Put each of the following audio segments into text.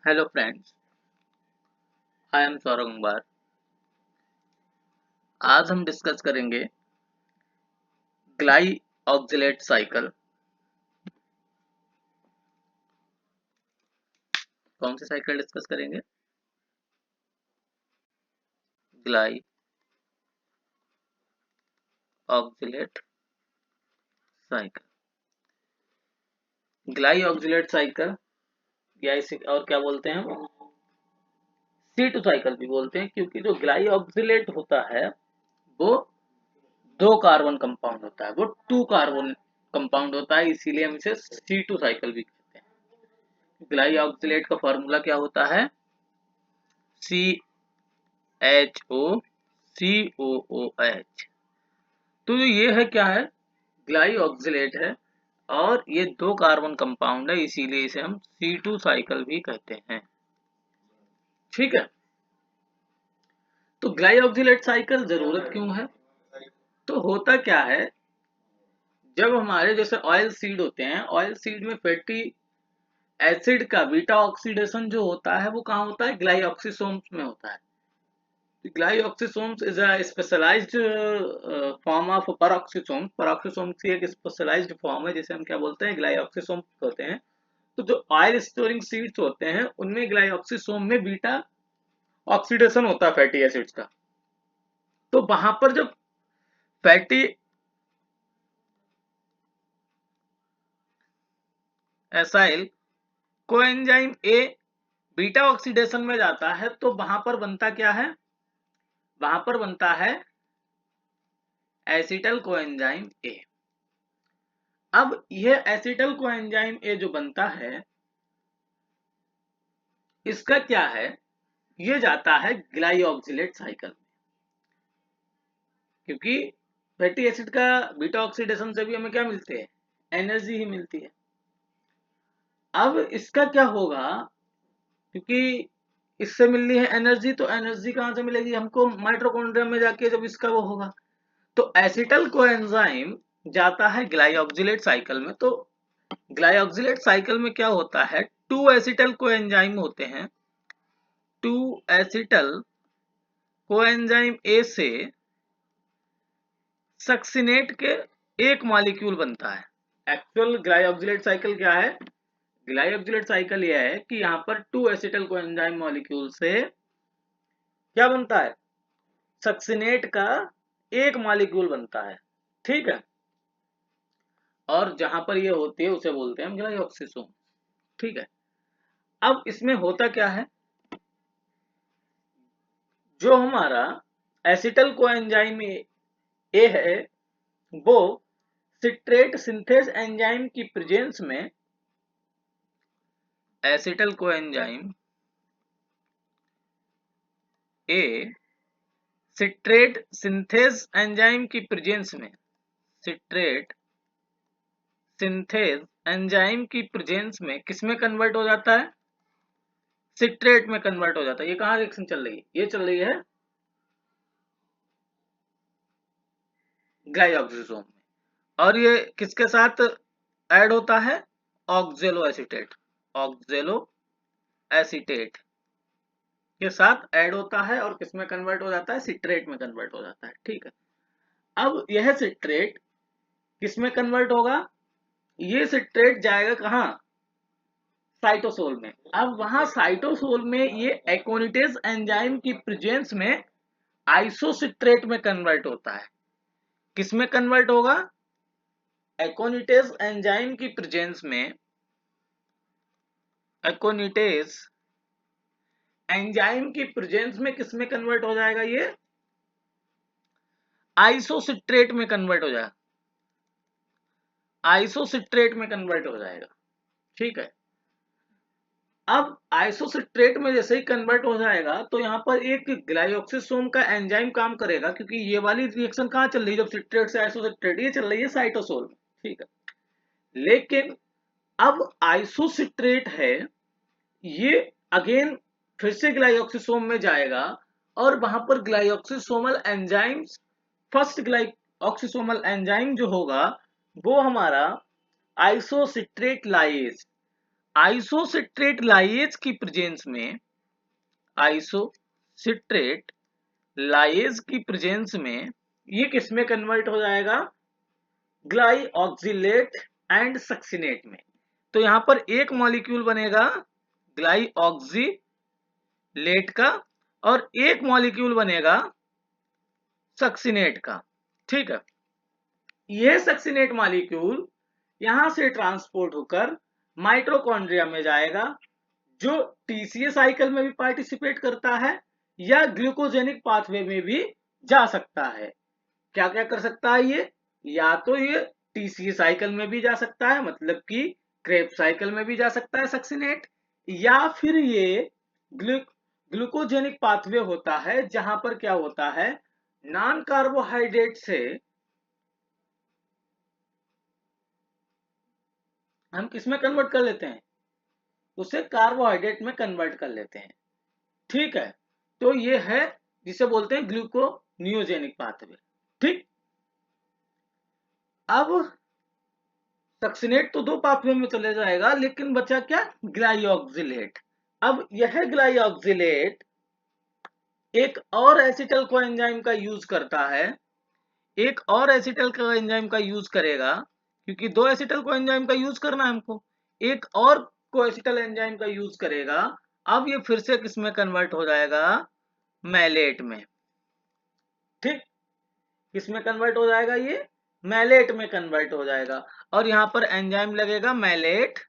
Hello friends, I am Saurabh Gangwar. आज हम discuss करेंगे ग्लाई ऑक्जिलेट साइकिल। कौन सी साइकिल डिस्कस करेंगे? ग्लाई ऑक्जिलेट साइकिल। ग्लाई ऑक्जिलेट साइकिल या इसे और क्या बोलते हैं हम? C2 साइकिल भी बोलते हैं, क्योंकि जो ग्लाई ऑक्जिलेट होता है वो दो कार्बन कंपाउंड होता है, वो टू कार्बन कंपाउंड होता है, इसीलिए हम इसे C2 साइकिल भी कहते हैं। ग्लाई ऑक्जिलेट का फॉर्मूला क्या होता है? CHO COOH। तो ये है क्या है? ग्लाई ऑक्जिलेट है और ये दो कार्बन कंपाउंड है, इसीलिए इसे हम C2 साइकिल भी कहते हैं। ठीक है, तो ग्लाई ऑक्जिलेट साइकिल जरूरत क्यों है? तो होता क्या है, जब हमारे जैसे ऑयल सीड होते हैं, ऑयल सीड में फैटी एसिड का बीटा ऑक्सीडेशन जो होता है वो कहाँ होता है? ग्लाइऑक्सिसोम्स में होता है। Glyoxysomes is a specialized form of peroxisomes. Peroxisomes की एक स्पेशलाइज्ड फॉर्म है जिसे हम क्या बोलते हैं? ग्लाइऑक्सिसोम्स होते हैं। तो जो ऑयल स्टोरिंग सीड्स होते हैं उनमें ग्लाइऑक्सिसोम में बीटा ऑक्सीडेशन होता है फैटी एसिड्स का। तो वहां पर जब fatty acyl coenzyme A beta oxidation में जाता है तो वहां पर बनता क्या है? वहां पर बनता है एसिटल कोएंजाइम ए। अब यह एसिटल कोएंजाइम ए जो बनता है इसका क्या है? ये जाता है ग्लाइऑक्सिलेट साइकिल में, क्योंकि फैटी एसिड का बीटा ऑक्सीडेशन से भी हमें क्या मिलते हैं? एनर्जी ही मिलती है। अब इसका क्या होगा? क्योंकि इससे मिलनी है एनर्जी, तो एनर्जी कहां से मिलेगी हमको? माइटोकॉन्ड्रिया में जाके जब इसका वो होगा। तो एसिटल कोएंजाइम जाता है ग्लाइऑक्सिलेट साइकिल में। तो ग्लाइऑक्सिलेट साइकिल में क्या होता है? टू एसिटल कोएंजाइम होते हैं। टू एसिटल कोएंजाइम ए से सक्सिनेट के एक मॉलिक्यूल बनता है। एक्चुअल ग्लाइऑक्सिलेट साइकिल क्या है? ग्लाइऑक्सिलेट साइकिल यह है कि यहाँ पर टू एसिटल कोएंजाइम मॉलिक्यूल से क्या बनता है? सक्सिनेट का एक मॉलिक्यूल बनता है। ठीक है, और जहां पर ये होती है उसे बोलते हैं हम ग्लाइऑक्सिसोम। ठीक है, अब इसमें होता क्या है? जो हमारा एसिटल कोएंजाइम ए है वो सिट्रेट सिंथेस एंजाइम की प्रेजेंस में acetyl coenzyme A citrate synthase enzyme की प्रेजेंस में सिट्रेट सिंथेस एंजाइम की प्रेजेंस में किसमें कन्वर्ट हो जाता है? सिट्रेट में कन्वर्ट हो जाता है। ये कहाँ रिएक्शन चल रही है? ये चल रही है ग्लाइऑक्सिसोम में। और ये किसके साथ ऐड होता है? ऑक्जेलो एसीटेट। ऑक्जेलो एसीटेट के साथ ऐड होता है और किसमें कन्वर्ट हो जाता है? सिट्रेट में कन्वर्ट हो जाता है। ठीक है, अब यह सिट्रेट किसमें कन्वर्ट होगा? ये सिट्रेट जाएगा कहाँ? साइटोसोल में। अब वहां साइटोसोल में ये एकोनिटेज एंजाइम की प्रेजेंस में आइसोसिट्रेट में कन्वर्ट होता है। किसमें कन्वर्ट होगा? एकोनिटेज एंजाइम की प्रेजेंस में एकोनिटेज एंजाइम की प्रेजेंस में किसमें कन्वर्ट हो जाएगा? ये आइसोसिट्रेट में कन्वर्ट हो जाएगा। आइसोसिट्रेट में कन्वर्ट हो जाएगा। ठीक है, अब आइसोसिट्रेट में जैसे ही कन्वर्ट हो जाएगा तो यहाँ पर एक ग्लाइऑक्सिसोम का एंजाइम काम करेगा, क्योंकि ये वाली रिएक्शन कहाँ चल रही है? जब सिट्रेट से आइसोसिट्रेट, ये चल रही है साइटोसोल में। ठीक है, लेकिन अब आइसोसिट्रेट है ये अगेन फिर से ग्लाइऑक्सिसोम में जाएगा और वहां पर ग्लाइऑक्सिसोमल एंजाइम, फर्स्ट ग्लाइऑक्सिसोमल एंजाइम जो होगा वो हमारा आइसोसिट्रेट लाइज आइसोसिट्रेट लाइएज की प्रेजेंस में, आइसोसिट्रेट लाइएज की प्रेजेंस में ये किस में कन्वर्ट हो जाएगा, ग्लाइऑक्सिलेट एंड सक्सिनेट में। तो यहां पर एक मॉलिक्यूल बनेगा ग्लाइऑक्सिलेट का और एक मॉलिक्यूल बनेगा सक्सिनेट का। ठीक है, यह सक्सिनेट मॉलिक्यूल यहां से ट्रांसपोर्ट होकर माइटोकॉन्ड्रिया में जाएगा, जो टीसीए साइकिल में भी पार्टिसिपेट करता है या ग्लूकोजेनिक पाथवे में भी जा सकता है। क्या क्या कर सकता है ये, या तो ये टीसीए साइकिल में भी जा सकता है, मतलब कि क्रेब्स साइकिल में भी जा सकता है सक्सिनेट, या फिर ये ग्लूकोजेनिक पाथवे होता है जहां पर क्या होता है, नॉन कार्बोहाइड्रेट से हम किसमें कन्वर्ट कर लेते हैं, उसे कार्बोहाइड्रेट में कन्वर्ट कर लेते हैं। ठीक है, तो ये है जिसे बोलते हैं ग्लूकोनियोजेनिक पाथवे। ठीक, अब सक्सिनेट तो दो पाथवे में चले जाएगा, लेकिन बचा क्या, ग्लाइऑक्सिलेट। अब यह ग्लाइऑक्सिलेट एक और एसिटल कोएंजाइम का यूज करता है, एक और एसिटल कोएंजाइम का यूज करेगा, क्योंकि दो एसिटल कोएंजाइम का यूज करना है हमको, एक और कोएसिटल एंजाइम का यूज करेगा। अब ये फिर से किसमें कन्वर्ट हो जाएगा, मैलेट में। ठीक, किसमें कन्वर्ट हो जाएगा, ये मैलेट में कन्वर्ट हो जाएगा, और यहां पर एंजाइम लगेगा मैलेट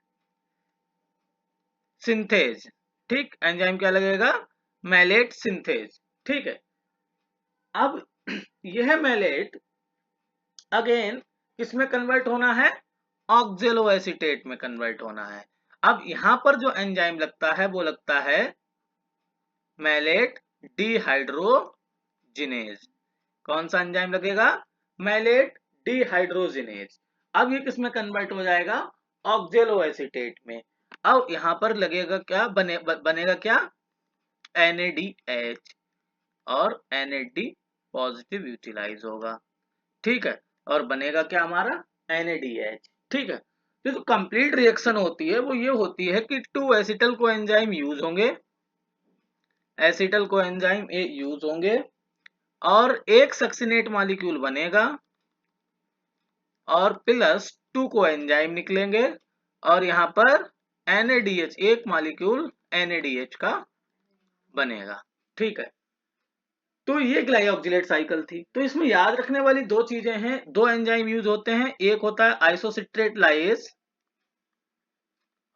सिंथेज। ठीक, एंजाइम क्या लगेगा, मैलेट सिंथेज। ठीक है, अब यह मैलेट अगेन किसमें कन्वर्ट होना है, ऑक्जेलो एसीटेट में कन्वर्ट होना है। अब यहां पर जो एंजाइम लगता है वो लगता है मैलेट डिहाइड्रोजिनेज। कौन सा एंजाइम लगेगा, मैलेट डिहाइड्रोजिनेज। अब ये किसमें कन्वर्ट हो जाएगा, ऑक्जेलो एसीटेट में। अब यहां पर लगेगा क्या, बनेगा क्या, NADH, और NAD पॉजिटिव यूटिलाइज होगा। ठीक है, और बनेगा क्या हमारा, NADH। ठीक है, तो जो कंप्लीट रिएक्शन होती है वो ये होती है कि टू एसिटल कोएंजाइम यूज होंगे, एसिटल कोएंजाइम ए यूज होंगे, और एक सक्सिनेट मॉलिक्यूल बनेगा, और प्लस टू कोएंजाइम निकलेंगे, और यहां पर NADH, एक मॉलिक्यूल NADH का बनेगा। ठीक है, तो ये ग्लाइऑक्सिलेट साइकिल थी। तो इसमें याद रखने वाली दो चीजें हैं, दो एंजाइम यूज होते हैं, एक होता है आइसोसिट्रेट लाइएज,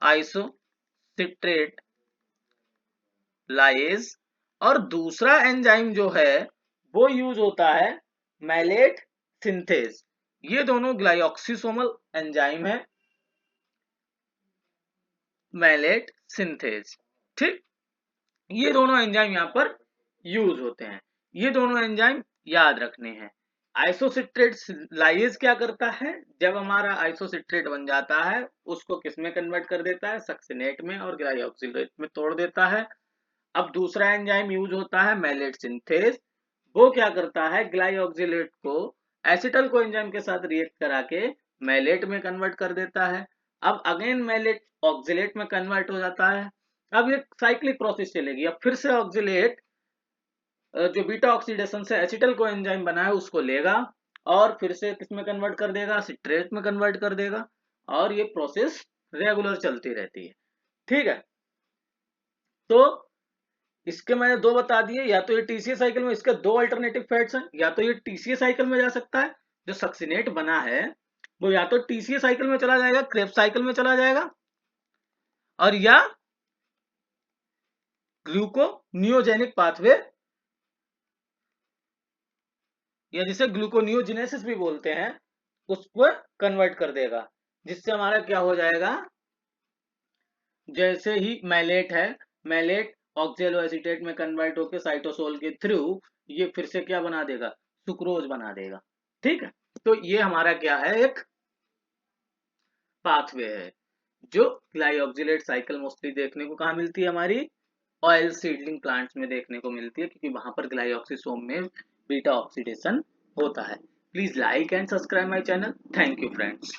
आइसोसिट्रेट लाइएज, और दूसरा एंजाइम जो है वो यूज होता है मैलेट सिंथेज। ये दोनों ग्लाइऑक्सिसोमल एंजाइम है, मैलेट सिंथेज। ठीक, ये दोनों एंजाइम यहाँ पर यूज होते हैं, ये दोनों एंजाइम याद रखने हैं। आइसोसिट्रेट लाइएज क्या करता है, जब हमारा आइसोसिट्रेट बन जाता है उसको किसमें कन्वर्ट कर देता है, सक्सिनेट में, और ग्लाइऑक्सिलेट में तोड़ देता है। अब दूसरा एंजाइम यूज होता है मैलेट सिंथेज, वो क्या करता है, ग्लाइऑक्सिलेट को एसिटल कोएंजाइम के साथ रिएक्ट करा के मैलेट में कन्वर्ट कर देता है। अब अगेन मैलेट ऑक्सिलेट में कन्वर्ट हो जाता है। अब ये साइक्लिक प्रोसेस चलेगी, अब फिर से ऑक्सिलेट जो बीटा ऑक्सीडेशन से एसिटल कोएंजाइम बना है उसको लेगा, और फिर से किसमें कन्वर्ट कर देगा, सिट्रेट में कन्वर्ट कर देगा, और ये प्रोसेस रेगुलर चलती रहती है। ठीक है, तो इसके मैंने दो बता दिए, या तो ये टीसीए साइकिल में, इसके दो अल्टरनेटिव फैट्स हैं, या तो ये टीसीए साइकिल में जा सकता है, जो सक्सिनेट बना है वो या तो टीसीए साइकिल में चला जाएगा, क्रेब्स साइकिल में चला जाएगा, और या ग्लूकोनियोजेनिक पाथवे, या जिसे ग्लूकोनियोजेनेसिस भी बोलते हैं, उसको कन्वर्ट कर देगा, जिससे हमारा क्या हो जाएगा, जैसे ही मैलेट है, मैलेट ऑक्जेलो एसीटेट में कन्वर्ट होकर साइटोसोल के थ्रू ये फिर से क्या बना देगा, सुक्रोज बना देगा। ठीक है, तो ये हमारा क्या है, एक पाथवे है। जो ग्लाइऑक्सिलेट साइकिल मोस्टली देखने को कहाँ मिलती है, हमारी ऑयल सीडलिंग प्लांट्स में देखने को मिलती है, क्योंकि वहां पर ग्लाइऑक्सिसोम में बीटा ऑक्सीडेशन होता है। Please like and subscribe my channel. Thank you friends.